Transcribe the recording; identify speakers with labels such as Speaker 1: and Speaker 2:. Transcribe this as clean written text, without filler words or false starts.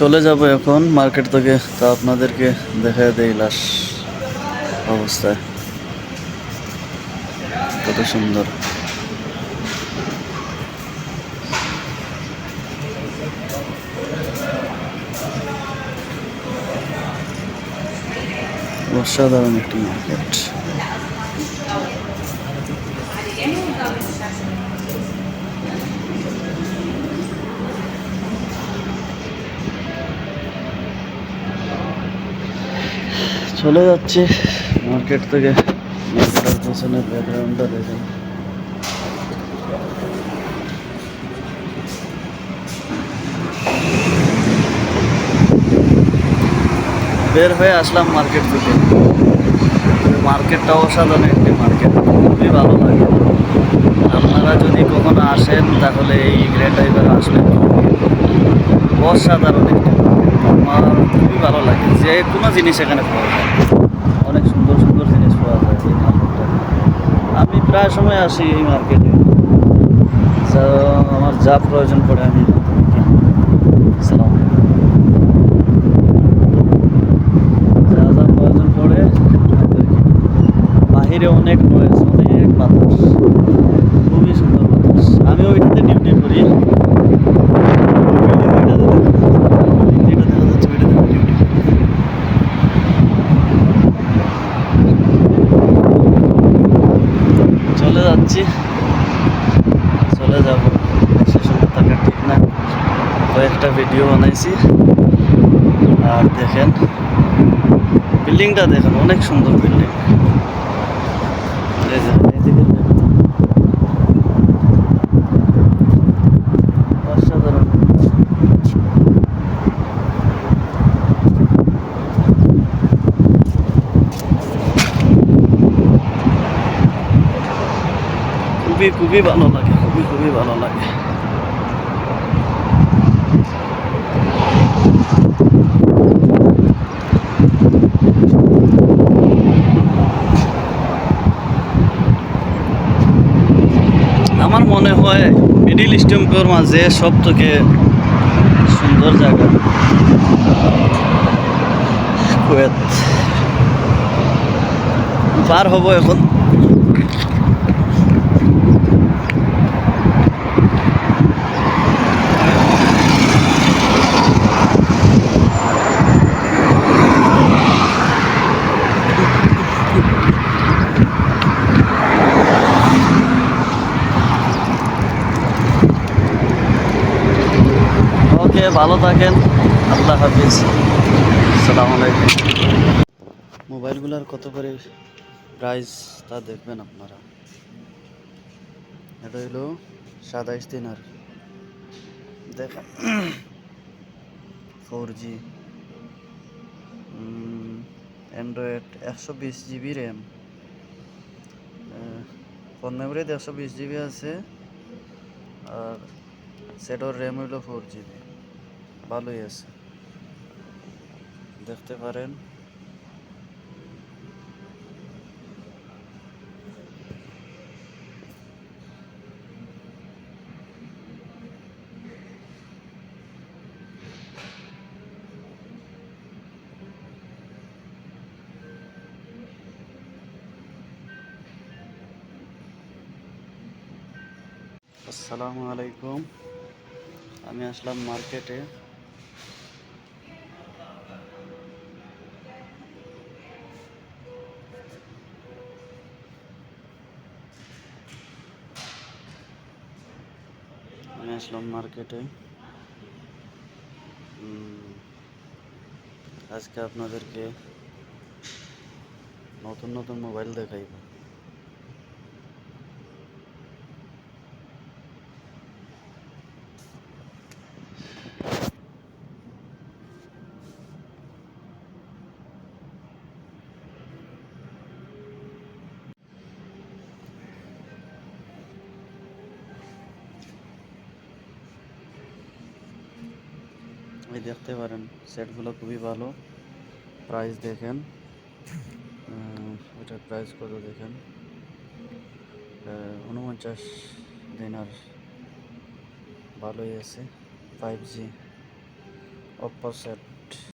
Speaker 1: চলে যাব এখন মার্কেট থেকে, তা আপনাদেরকে দেখায় দেই লাশ অবস্থায় কত সুন্দর। অসাধারণ একটি মার্কেট। চলে যাচ্ছি মার্কেট থেকে। মার্কেটের পেছনে ব্যাকগ্রাউন্ডটা দেখেন। বের হয়ে আসলাম মার্কেট থেকে। মার্কেটটা অসাধারণ একটি মার্কেট, খুবই ভালো লাগে। আপনারা যদি কখনো আসেন তাহলে এই গ্রেট টাইপের আসবেন। অসাধারণ একটি আমার খুবই ভালো লাগে, যে কোনো জিনিস এখানে পাওয়া যায়। অনেক সুন্দর সুন্দর জিনিস পাওয়া যায় এই মার্কেটটা। আমি প্রায় সময় আসি এই মার্কেটে, আমার যা প্রয়োজন পড়ে আমি এখান থেকে কিনি। সালাম। যা যা প্রয়োজন পড়ে বাহিরে অনেক নয়েজ, অনেক বাতাস, খুবই সুন্দর বাতাস। আমি ওইটাতে ডিউটি করি। চলে যাচ্ছি, চলে যাব। বেশি সময় থাকা ঠিক না। কয়েকটা ভিডিও বানাইছি। আর দেখেন বিল্ডিংটা, দেখেন অনেক সুন্দর বিল্ডিং। এদিকে অসাধারণ। খুবই খুবই ভালো লাগে, খুবই খুবই ভালো লাগে। আমার মনে হয় মিডিল ইস্টের মাঝে সব থেকে সুন্দর জায়গা কুয়েত। পার হব এখন। ওকে, ভালো থাকেন। আল্লাহ হাফিজ। আসসালামু আলাইকুম। মোবাইলগুলোর কত করে প্রাইস তা দেখবেন আপনারা। এটা হলো 27 দিনার। দেখেন 4G, android, 120 GB RAM, phone মেমোরিতে 120 GB আছে। আর সেটার র্যাম হইলো 4 GB। ভালোই আছে, দেখতে পারেন। আসসালামু আলাইকুম। আমি আসলাম মার্কেটে। আজকে আপনাদেরকে নতুন নতুন মোবাইল দেখাইব। এই দেখতে পারেন, সেটগুলো খুবই ভালো। প্রাইস দেখেন, এটার প্রাইস কত দেখেন, 49 দিনার। ভালোই আছে। 5G
Speaker 2: Oppo set